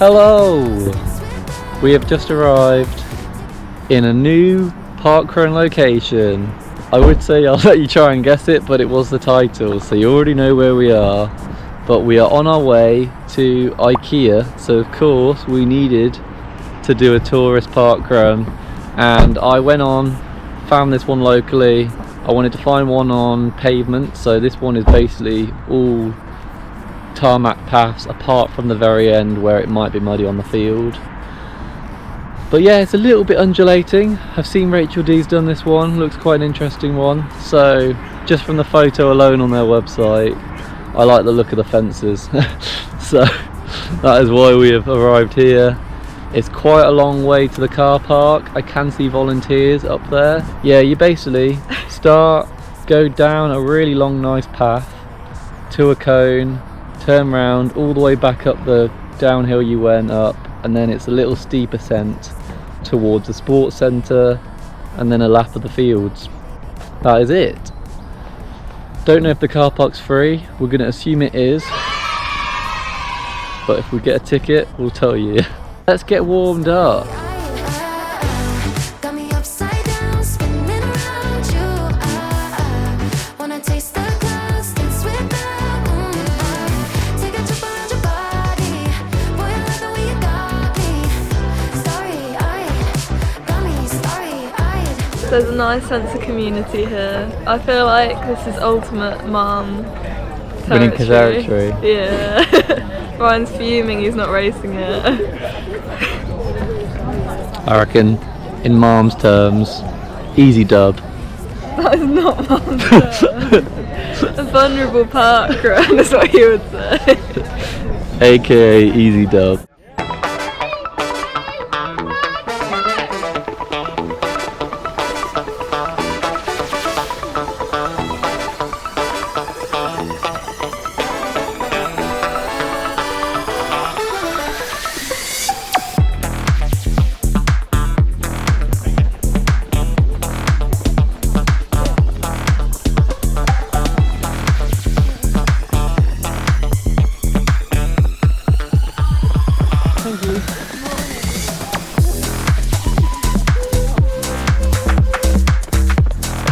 Hello! We have just arrived in a new parkrun location. I would say I'll let you try and guess it, but it was the title, so you already know where we are. But we are on our way to IKEA, so of course we needed to do a tourist parkrun, and I went on, found this one locally. I wanted to find one on pavement, so this one is basically all tarmac paths apart from the very end where it might be muddy on the field. But yeah, it's a little bit undulating. I've seen Rachel D's done this one, looks quite an interesting one. So just from the photo alone on their website, I like the look of the fences. So that is why we have arrived here. It's quite a long way to the car park. I can see volunteers up there. Yeah, you basically go down a really long nice path to a cone, turn round all the way back up the downhill you went up, and then it's a little steep ascent towards the sports centre and then a lap of the fields. That is it. Don't know if the car park's free. We're going to assume it is, but if we get a ticket we'll tell you. Let's get warmed up. There's a nice sense of community here. I feel like this is ultimate mom territory. Yeah. Ryan's fuming he's not racing it. I reckon, in mom's terms, easy dub. That is not mom's terms. A vulnerable parkrun is what you would say. AKA easy dub.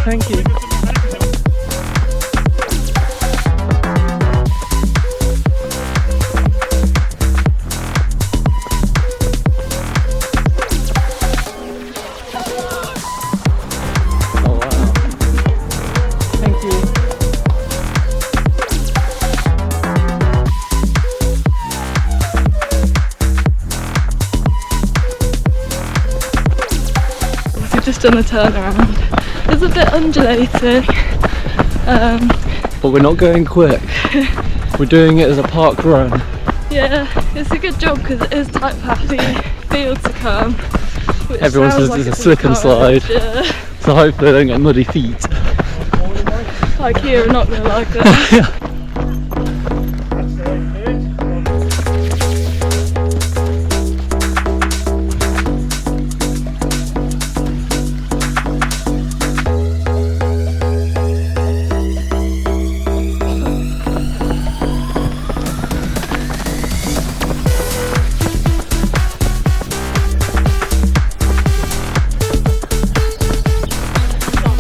Thank you. Oh wow. Thank you. We've just done a turnaround. It's a bit undulating, but we're not going quick. We're doing it as a park run. Yeah, it's a good job because it is tight pathy field to come. Everyone says like it's a slip and slide, yeah. So hopefully they don't get muddy feet. IKEA are not going to like that.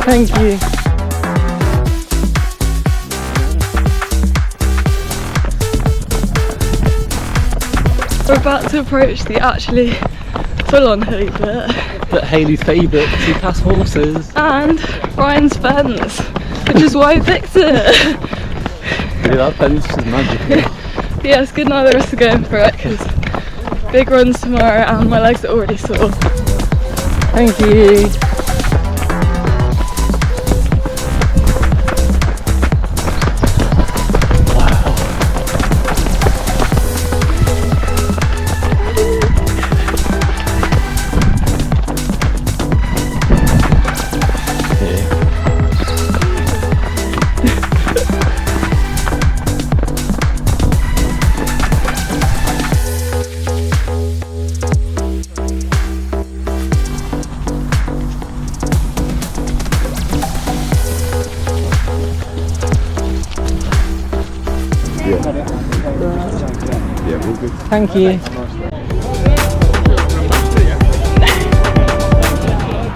Thank you. We're about to approach the actually full-on hilly bit. But Hayley's favourite to pass horses. And Ryan's fence, which is why I picked it. Yeah, that fence is magical. Yeah, it's good neither of us are going for it because big runs tomorrow and my legs are already sore. Thank you. Yeah, all good. Thank you.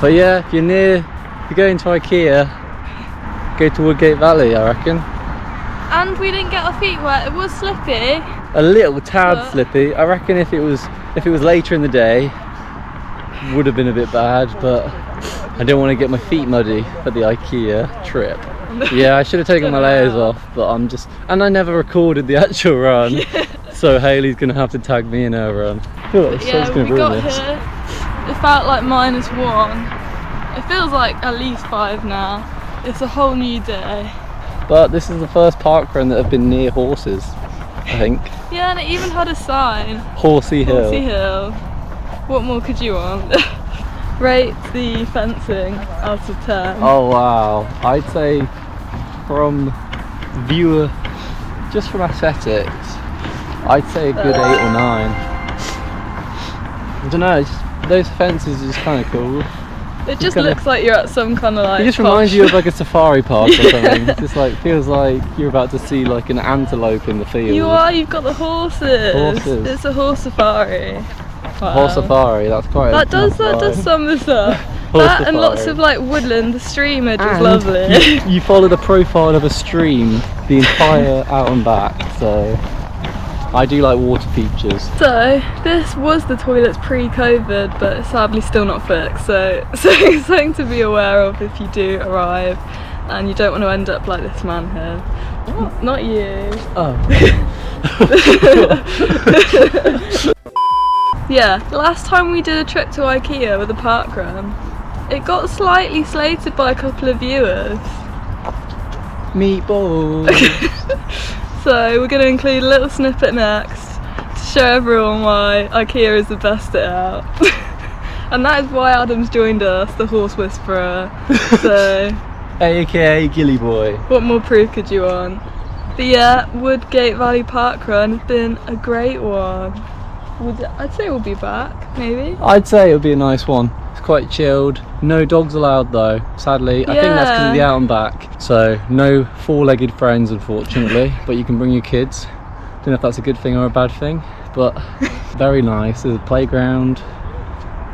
But yeah, if you're going to IKEA, go to Woodgate Valley, I reckon. And we didn't get our feet wet. It was slippy. A little tad slippy. I reckon if it was later in the day, would have been a bit bad, but I didn't want to get my feet muddy for the IKEA trip. Yeah, I should have taken my layers off, but and I never recorded the actual run, so Hayley's gonna have to tag me in her run. I feel like Yeah, we got here. It felt like -1. It feels like at least 5 now. It's a whole new day. But this is the first parkrun that have been near horses, I think. Yeah, and it even had a sign. Horsey Hill. Horsey Hill. What more could you want? Rate the fencing out of 10. Oh wow, I'd say from viewer, just from aesthetics, I'd say a good 8 or 9. I don't know, those fences are just kind of cool. It just looks like you're at some kind of like... It just reminds you of like a safari park or something. It just like feels like you're about to see like an antelope in the field. You are, you've got the horses. It's a horse safari. Wow. Horse safari, that's quite that does sum this up. That and lots of like woodland, the stream edge is lovely. You follow the profile of a stream the entire out and back, so I do like water features. So this was the toilets pre-COVID, but it's sadly still not fixed, so it's something to be aware of if you do arrive and you don't want to end up like this man here. Not you. Oh. Yeah, the last time we did a trip to IKEA with a parkrun, it got slightly slated by a couple of viewers. Meatballs. So we're going to include a little snippet next to show everyone why IKEA is the best at out. And that is why Adam's joined us, the horse whisperer. So AKA Gilly Boy. What more proof could you want? But yeah, Woodgate Valley parkrun has been a great one. I'd say we'll be back, maybe. I'd say it'll be a nice one. It's quite chilled. No dogs allowed though, sadly. I think that's because of the out and back. So no 4-legged friends, unfortunately. But you can bring your kids. Don't know if that's a good thing or a bad thing, but very nice. There's a playground.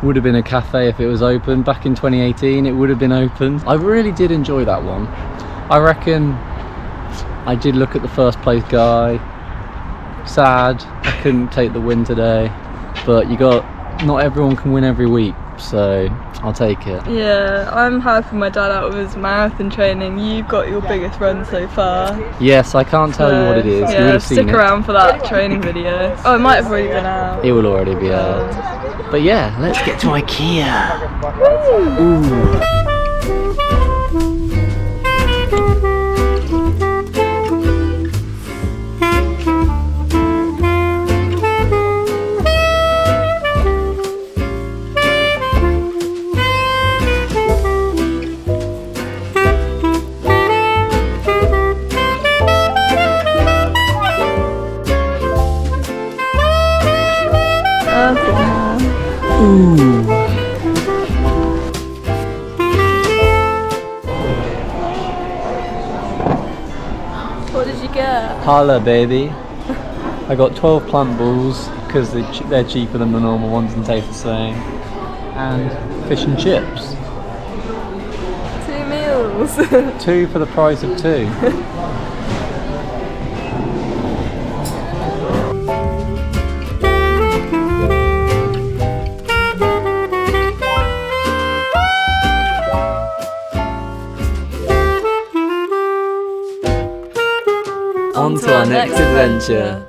Would have been a cafe if it was open. Back in 2018, it would have been open. I really did enjoy that one. I reckon I did look at the first place guy. Sad I couldn't take the win today, but not everyone can win every week, so I'll take it. Yeah, I'm helping my dad out with his marathon training. You've got your biggest run so far. Yes, I can't tell you what it is. Yeah, you would have seen stick around for that training video. Oh, it might have already been out. It will already be out. But yeah, let's get to IKEA. Woo! Ooh. Ooh. What did you get? Holla, baby. I got 12 plant balls because they're cheaper than the normal ones and taste the same. And fish and chips. 2 meals. 2 for the price of 2. On to our next adventure.